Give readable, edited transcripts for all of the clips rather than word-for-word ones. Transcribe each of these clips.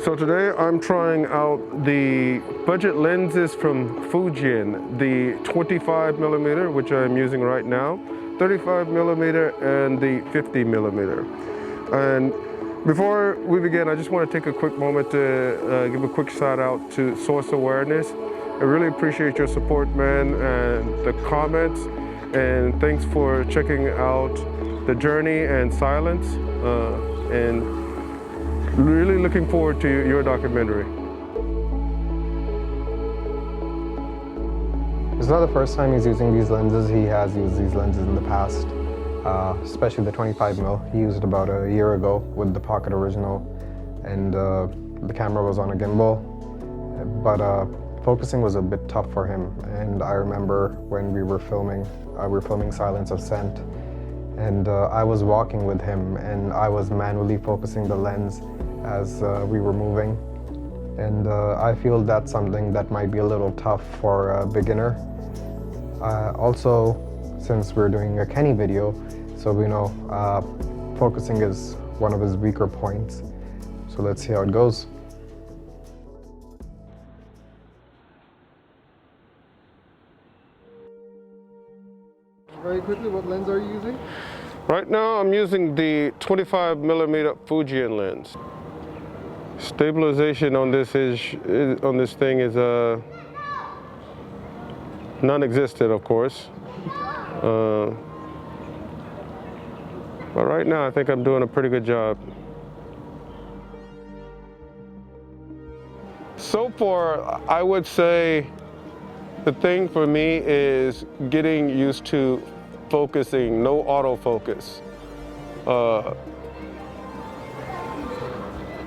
So today I'm trying out the budget lenses from Fujian, the 25mm, which I'm using right now, 35mm, and the 50mm. And before we begin, I just want to take a quick moment to give a quick shout out to Source Awareness. I really appreciate your support, man, and the comments, and thanks for checking out the journey and silence, and really looking forward to your documentary. It's not the first time he's using these lenses. He has used these lenses in the past, especially the 25mm. He used it about a year ago with the Pocket Original, and the camera was on a gimbal. But focusing was a bit tough for him, and I remember when we were filming Silence of Scent, and I was walking with him, and I was manually focusing the lens as we were moving. And I feel that's something that might be a little tough for a beginner. Also, since we're doing a Kenny video, so we know focusing is one of his weaker points. So let's see how it goes. Very quickly, what lens are you using? Right now I'm using the 25mm Fujian lens. Stabilization on this thing is non-existent, of course. But right now I think I'm doing a pretty good job. So far, I would say the thing for me is getting used to focusing, no autofocus,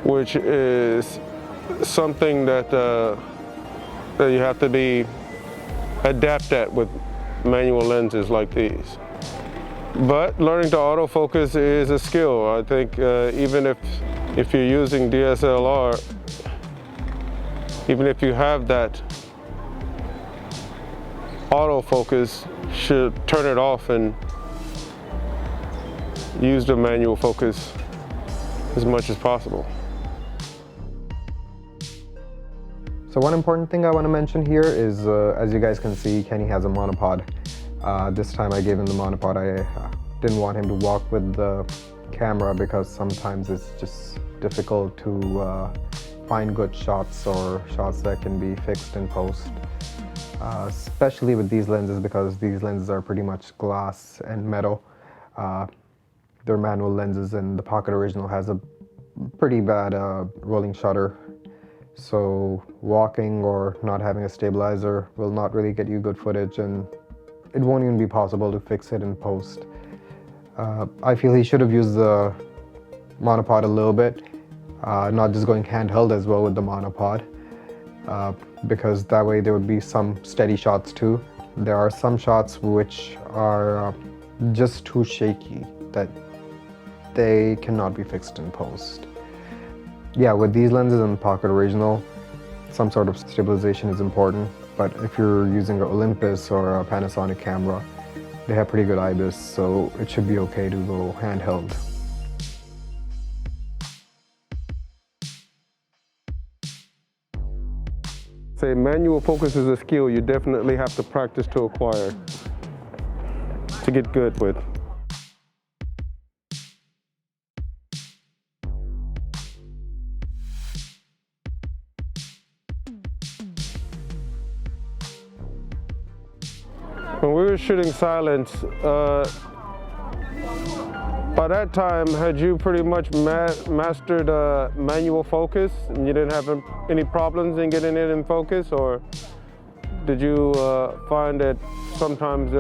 which is something that you have to be adept at with manual lenses like these. But learning to autofocus is a skill. I think even if you're using DSLR, even if you have that autofocus, should turn it off and use the manual focus as much as possible. So one important thing I want to mention here is, as you guys can see, Kenny has a monopod. This time I gave him the monopod. I didn't want him to walk with the camera because sometimes it's just difficult to find good shots or shots that can be fixed in post. Especially with these lenses, because these lenses are pretty much glass and metal. They're manual lenses, and the Pocket Original has a pretty bad rolling shutter. So walking or not having a stabilizer will not really get you good footage, and it won't even be possible to fix it in post. I feel he should have used the monopod a little bit, not just going handheld as well with the monopod. Because that way there would be some steady shots too. There are some shots which are just too shaky that they cannot be fixed in post. Yeah, with these lenses and Pocket Original, some sort of stabilization is important, but if you're using an Olympus or a Panasonic camera, they have pretty good IBIS, so it should be okay to go handheld. Say manual focus is a skill you definitely have to practice to acquire, to get good with. When we were shooting Silence, by that time, had you pretty much mastered manual focus and you didn't have any problems in getting it in focus, or did you find that sometimes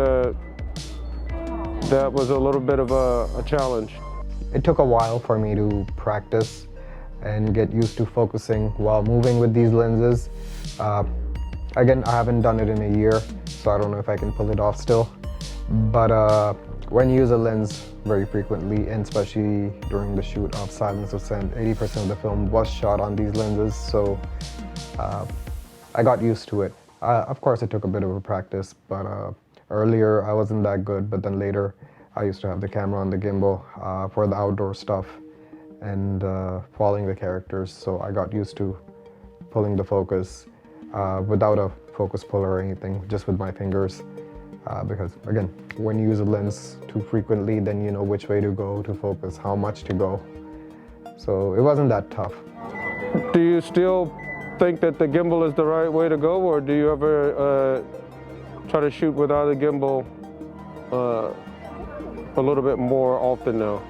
that was a little bit of a challenge? It took a while for me to practice and get used to focusing while moving with these lenses. Again, I haven't done it in a year, so I don't know if I can pull it off still. But when you use a lens very frequently, and especially during the shoot of Silence of Scent, 80% of the film was shot on these lenses, so I got used to it. Of course, it took a bit of a practice, but earlier I wasn't that good, but then later I used to have the camera on the gimbal for the outdoor stuff, and following the characters. So I got used to pulling the focus without a focus puller or anything, just with my fingers. Because again, when you use a lens too frequently, then you know which way to go to focus, how much to go. So it wasn't that tough. Do you still think that the gimbal is the right way to go, or do you ever try to shoot without a gimbal a little bit more often now?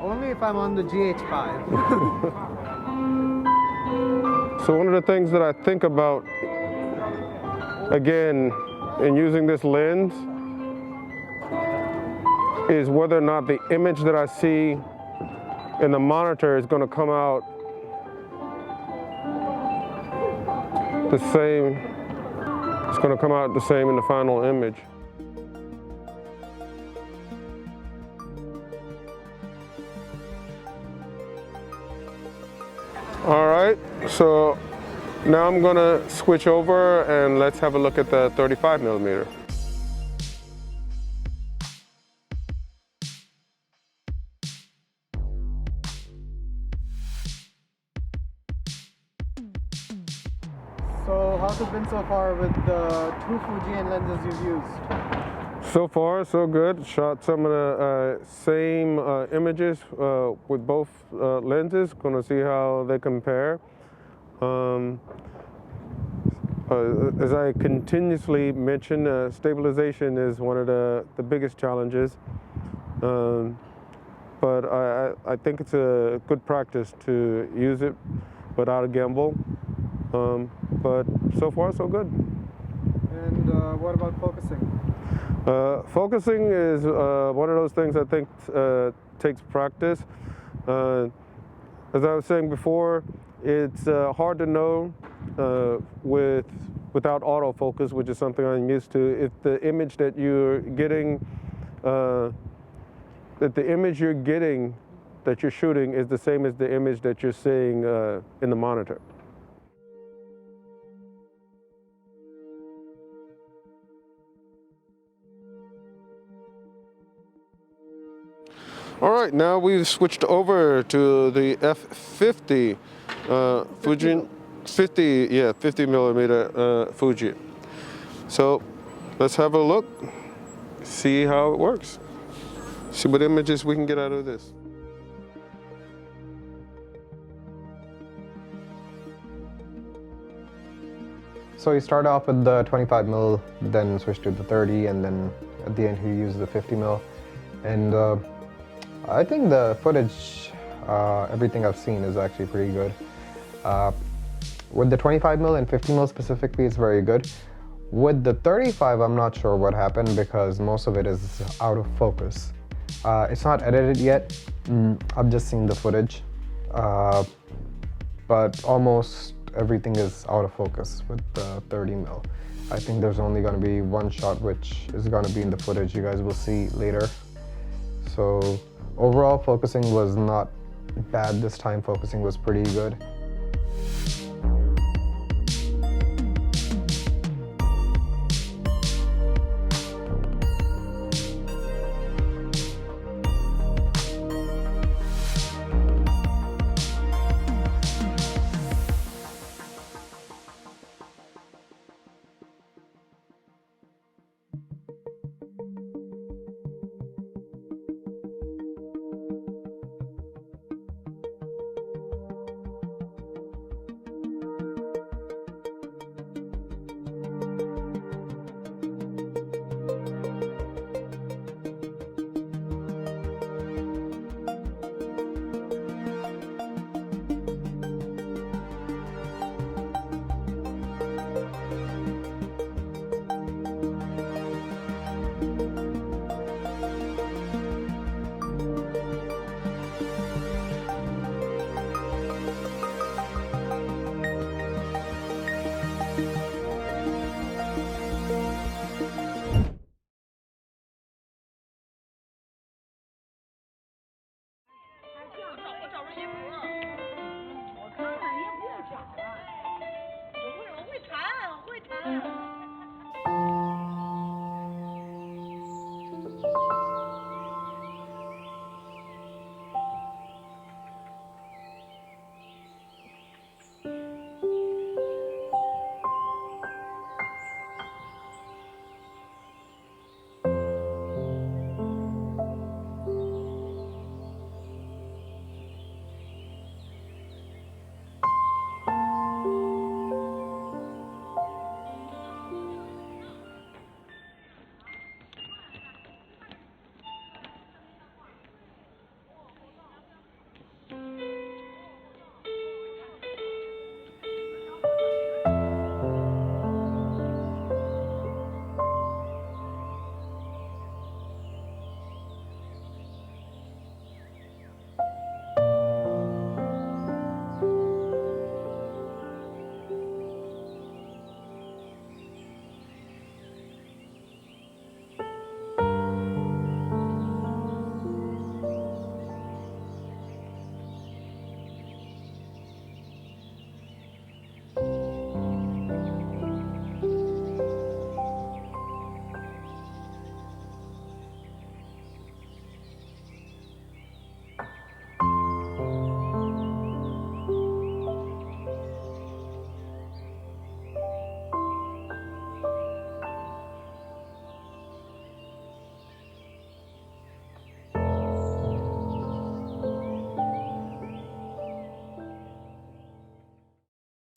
Only if I'm on the GH5. So one of the things that I think about, again, in using this lens, is whether or not the image that I see in the monitor is going to come out the same. It's going to come out the same in the final image. All right, so now I'm going to switch over and let's have a look at the 35 millimeter. So how's it been so far with the two Fujian lenses you've used? So far, so good. Shot some of the same images with both lenses. Going to see how they compare. As I continuously mention, stabilization is one of the biggest challenges. But I think it's a good practice to use it without a gimbal. But so far, so good. And what about focusing? Focusing is one of those things I think takes practice. As I was saying before, it's hard to know without autofocus, which is something I'm used to, if the image that you're getting, that you're shooting is the same as the image that you're seeing in the monitor. All right, now we've switched over to the F50 Fujian 50 millimeter Fuji. So let's have a look, see how it works, see what images we can get out of this. So you start off with the 25 mil, then switch to the 30, and then at the end you use the 50 mil. And I think the footage, everything I've seen is actually pretty good. With the 25 mil and 50 mil specifically, it's very good. With the 35, I'm not sure what happened because most of it is out of focus. It's not edited yet. I've just seen the footage, but almost everything is out of focus with the 30 mil. I think there's only going to be one shot which is going to be in the footage you guys will see later. So overall, focusing was not bad this time. Focusing was pretty good.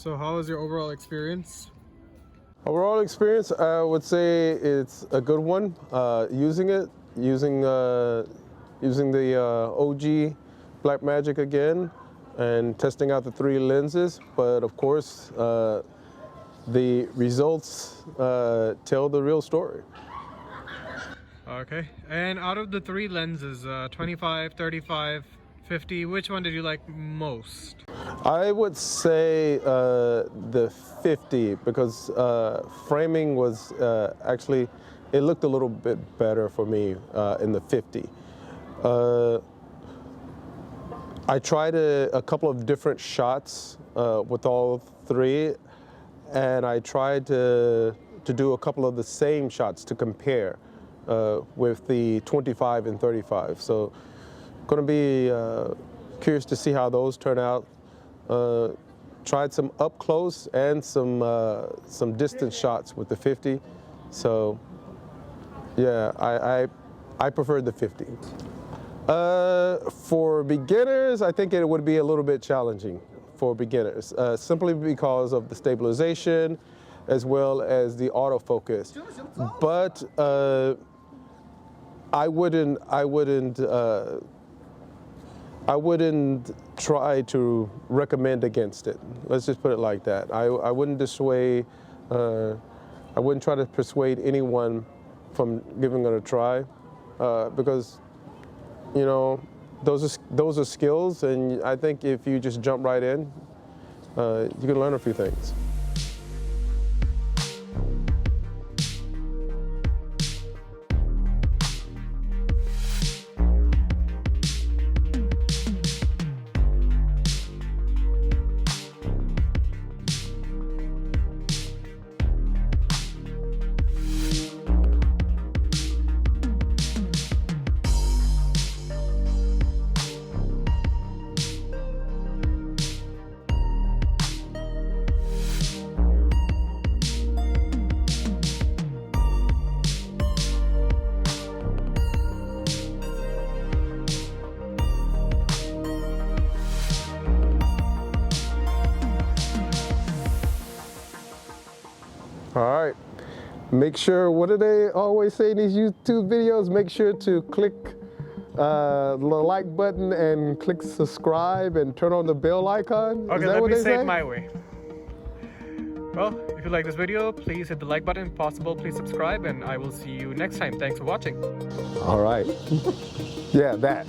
So how was your overall experience? Overall experience, I would say it's a good one. Using the OG Blackmagic again, and testing out the 3 lenses. But of course, the results tell the real story. Okay, and out of the 3 lenses, 25, 35, 50, which one did you like most? I would say the 50, because framing was actually, it looked a little bit better for me in the 50. I tried a couple of different shots with all 3, and I tried to do a couple of the same shots to compare with the 25 and 35. So going to be curious to see how those turn out. Tried some up close and some distance shots with the 50. So yeah, I preferred the 50. For beginners, I think it would be a little bit challenging for beginners, simply because of the stabilization as well as the autofocus. But I wouldn't try to recommend against it. Let's just put it like that. I wouldn't dissuade, I wouldn't try to persuade anyone from giving it a try, because, you know, those are skills, and I think if you just jump right in, you can learn a few things. All right, make sure, what do they always say in these YouTube videos? Make sure to click the like button and click subscribe and turn on the bell icon. Okay, Is that let what me they say say? it my way. Well, if you like this video, please hit the like button. If possible, please subscribe, and I will see you next time. Thanks for watching. All right. Yeah, that.